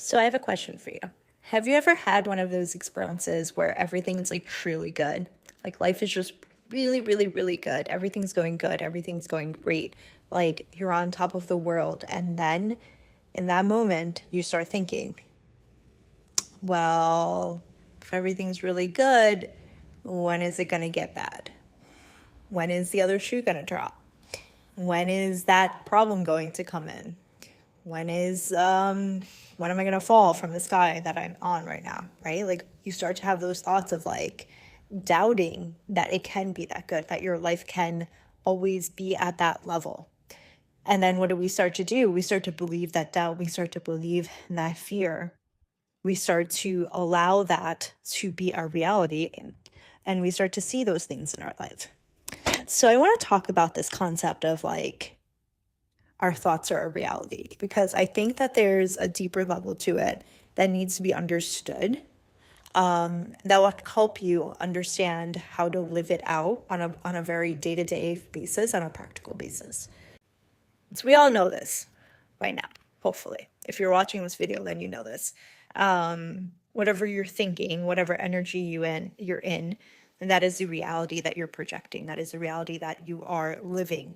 So I have a question for you. Have you ever had one of those experiences where everything's like truly good? Like life is just really, really, really good. Everything's going good. Everything's going great. Like you're on top of the world. And then in that moment, you start thinking, well, if everything's really good, when is it going to get bad? When is the other shoe going to drop? When is that problem going to come in? When am I gonna fall from the sky that I'm on right now, right? Like you start to have those thoughts of like doubting that it can be that good, that your life can always be at that level. And then what do we start to do? We start to believe that doubt, we start to believe that fear, we start to allow that to be our reality, and we start to see those things in our life. So I want to talk about this concept of like our thoughts are a reality, because I think that there's a deeper level to it that needs to be understood, that will help you understand how to live it out on a very day-to-day basis, on a practical basis. So we all know this by now, hopefully. If you're watching this video, then you know this. Whatever you're thinking, whatever energy you're in, and that is the reality that you're projecting. That is the reality that you are living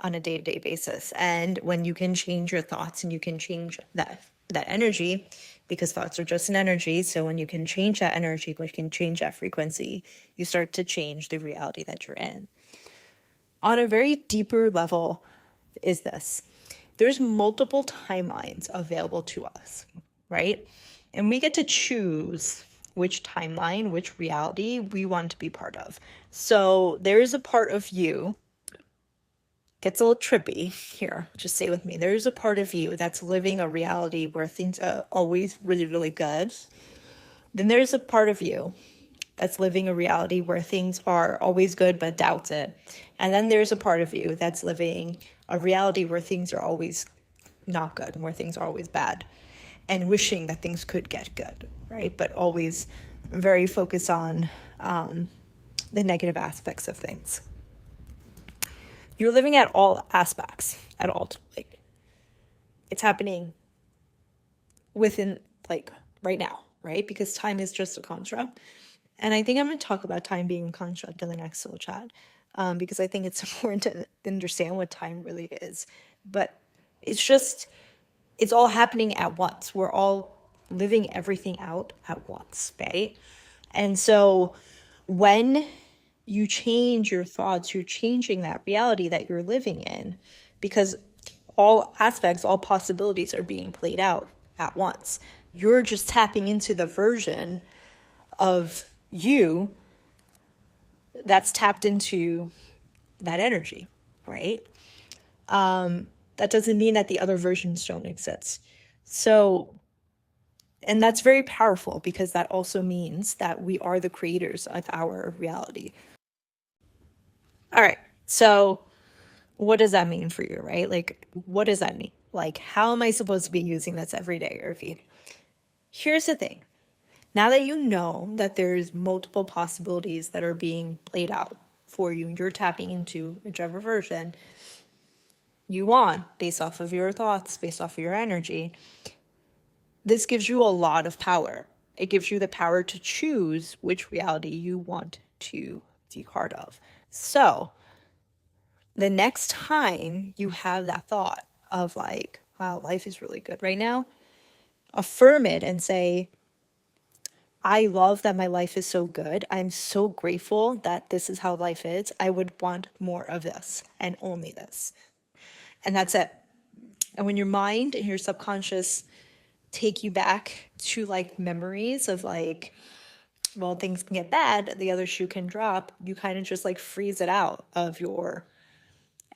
on a day-to-day basis. And when you can change your thoughts and you can change that energy, because thoughts are just an energy. So when you can change that energy, when you can change that frequency, you start to change the reality that you're in. On a very deeper level is this. There's multiple timelines available to us, right? And we get to choose which timeline, which reality we want to be part of. So there is a part of you, gets a little trippy here, just stay with me. There's a part of you that's living a reality where things are always really, really good. Then there's a part of you that's living a reality where things are always good but doubts it. And then there's a part of you that's living a reality where things are always not good and where things are always bad, and wishing that things could get good, right? But always very focused on the negative aspects of things. You're living at all aspects, at all, like it's happening within, like, right now, right? Because time is just a construct. And I think I'm going to talk about time being a construct in the next soul chat, because I think it's important to understand what time really is. But it's all happening at once. We're all living everything out at once, right? And so when you change your thoughts, you're changing that reality that you're living in, because all aspects, all possibilities are being played out at once. You're just tapping into the version of you that's tapped into that energy, right? That doesn't mean that the other versions don't exist. So, and that's very powerful, because that also means that we are the creators of our reality. All right, so what does that mean for you, right? Like, what does that mean? Like, how am I supposed to be using this every day, Irvi? Here's the thing. Now that you know that there's multiple possibilities that are being played out for you, and you're tapping into whichever version you want based off of your thoughts, based off of your energy, this gives you a lot of power. It gives you the power to choose which reality you want to be part of. So the next time you have that thought of like, wow, life is really good right now, affirm it and say, I love that my life is so good. I'm so grateful that this is how life is. I would want more of this and only this. And that's it. And when your mind and your subconscious take you back to like memories of like, well, things can get bad, the other shoe can drop, you kind of just like freeze it out of your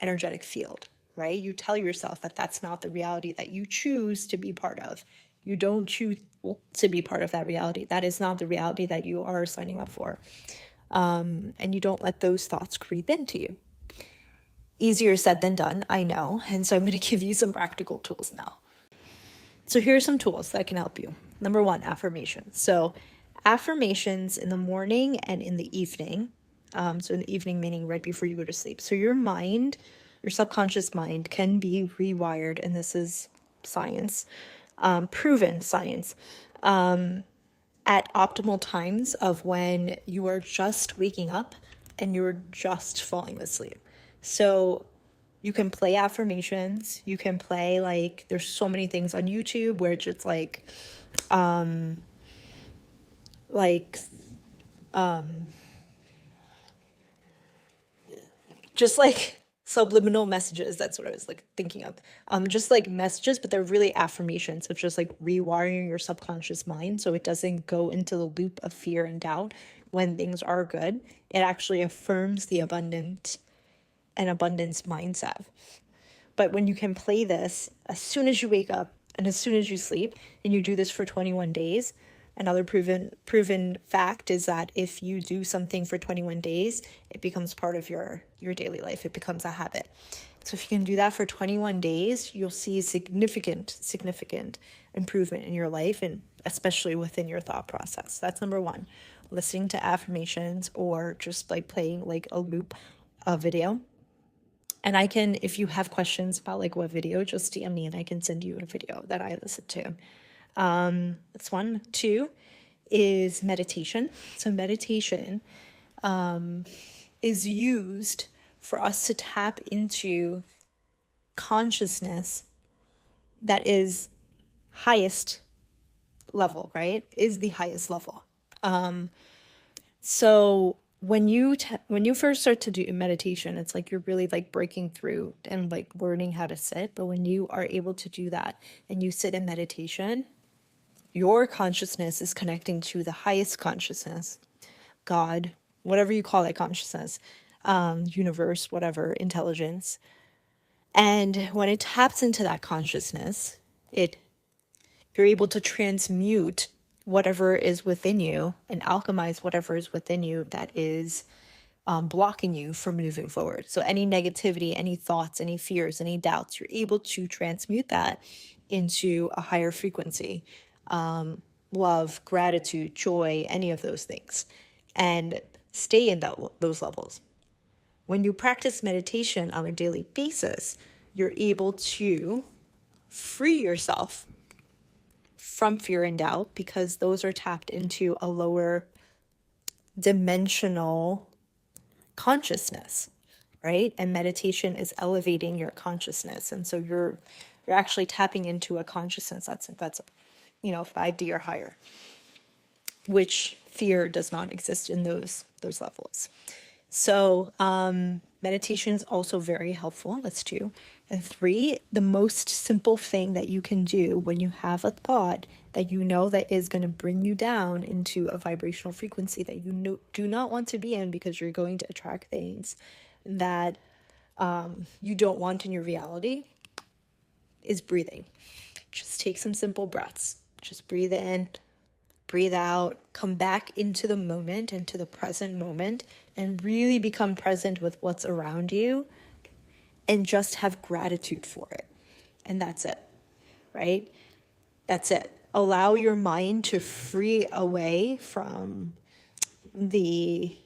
energetic field, right? You tell yourself that that's not the reality that you choose to be part of. You don't choose to be part of that reality. That is not the reality that you are signing up for. And you don't let those thoughts creep into you. Easier said than done, I know. And so I'm going to give you some practical tools now. So here are some tools that can help you. Number one, affirmations. So affirmations in the morning and in the evening. So in the evening, meaning right before you go to sleep. So your mind, your subconscious mind can be rewired, and this is science, proven science, at optimal times of when you are just waking up and you're just falling asleep. So you can play affirmations, you can play, like, there's so many things on YouTube where it's just like just like subliminal messages. That's what I was like thinking of. Just like messages, but they're really affirmations. It's just like rewiring your subconscious mind so it doesn't go into the loop of fear and doubt when things are good. It actually affirms the abundance mindset. But when you can play this as soon as you wake up and as soon as you sleep, and you do this for 21 days, another proven fact is that if you do something for 21 days, it becomes part of your daily life. It becomes a habit. So if you can do that for 21 days, you'll see significant improvement in your life, and especially within your thought process. That's number one. Listening to affirmations or just like playing like a loop of video. And I can, if you have questions about like what video, just DM me and I can send you a video that I listen to. That's one. Two is meditation. So meditation is used for us to tap into consciousness that is highest level, right? Is the highest level. So when you first start to do meditation, it's like you're really like breaking through and like learning how to sit. But when you are able to do that and you sit in meditation, your consciousness is connecting to the highest consciousness, God, whatever you call that consciousness, universe, whatever, intelligence. And when it taps into that consciousness, you're able to transmute whatever is within you and alchemize whatever is within you that is blocking you from moving forward. So any negativity, any thoughts, any fears, any doubts, you're able to transmute that into a higher frequency. Love, gratitude, joy, any of those things, and stay in those levels. When you practice meditation on a daily basis, you're able to free yourself from fear and doubt because those are tapped into a lower dimensional consciousness, right? And meditation is elevating your consciousness, and so you're actually tapping into a consciousness that's 5D or higher, which fear does not exist in those levels. So meditation is also very helpful. That's 2. And 3, the most simple thing that you can do when you have a thought that you know that is going to bring you down into a vibrational frequency that you do not want to be in, because you're going to attract things that you don't want in your reality, is breathing. Just take some simple breaths. Just breathe in, breathe out, come back into the moment, into the present moment, and really become present with what's around you and just have gratitude for it. And that's it, right? That's it. Allow your mind to free away from the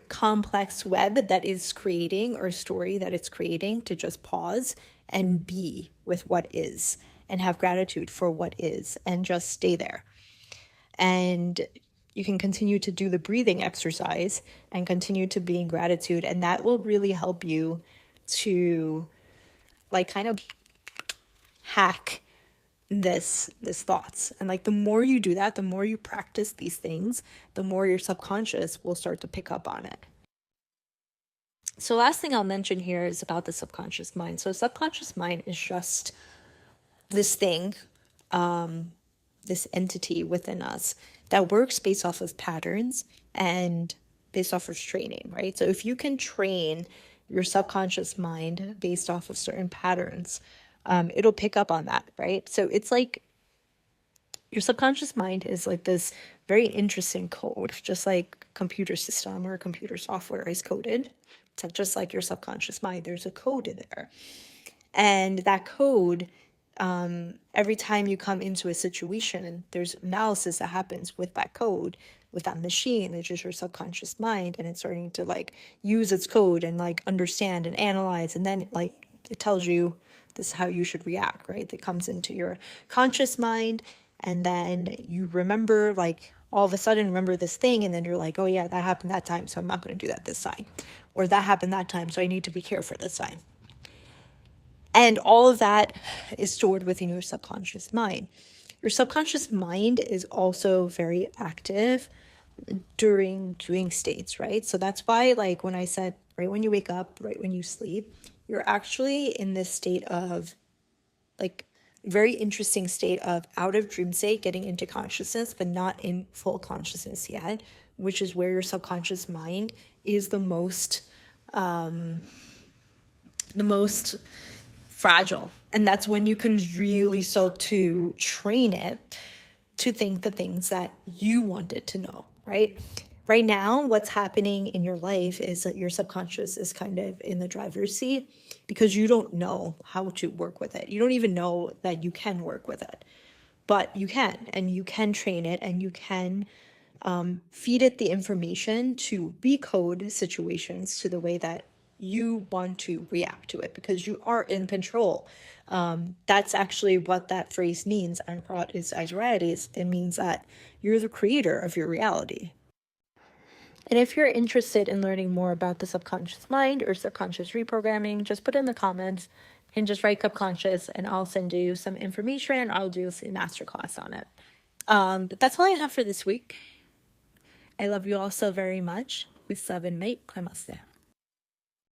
complex web that is creating, or story that it's creating, to just pause and be with what is and have gratitude for what is and just stay there. And you can continue to do the breathing exercise and continue to be in gratitude, and that will really help you to like kind of hack this thoughts. And like the more you do that, the more you practice these things, the more your subconscious will start to pick up on it. So last thing I'll mention here is about the subconscious mind. So subconscious mind is just this thing, this entity within us that works based off of patterns and based off of training, right? So if you can train your subconscious mind based off of certain patterns, it'll pick up on that, right? So it's like your subconscious mind is like this very interesting code, just like computer system or computer software is coded. It's just like your subconscious mind. There's a code in there. And that code, every time you come into a situation, there's analysis that happens with that code, with that machine, which is your subconscious mind, and it's starting to like use its code and like understand and analyze, and then like it tells you This is how you should react, right? That comes into your conscious mind, and then you remember, like, all of a sudden remember this thing, and then you're like, oh yeah, that happened that time, so I'm not going to do that this time. Or that happened that time, so I need to be careful this time. And all of that is stored within your subconscious mind. Your subconscious mind is also very active during dream states, right? So that's why, like, when I said right when you wake up, right when you sleep, you're actually in this state of, like, very interesting state of out of dream state, getting into consciousness, but not in full consciousness yet, which is where your subconscious mind is the most fragile. And that's when you can really start to train it to think the things that you wanted to know, right? Right now, what's happening in your life is that your subconscious is kind of in the driver's seat because you don't know how to work with it. You don't even know that you can work with it, but you can, and you can train it, and you can feed it the information to recode situations to the way that you want to react to it because you are in control. That's actually what that phrase means. And is as realities. It means that you're the creator of your reality. And if you're interested in learning more about the subconscious mind or subconscious reprogramming, just put in the comments and just write subconscious, and I'll send you some information. I'll do a masterclass on it. But that's all I have for this week. I love you all so very much. With love and mate, namaste.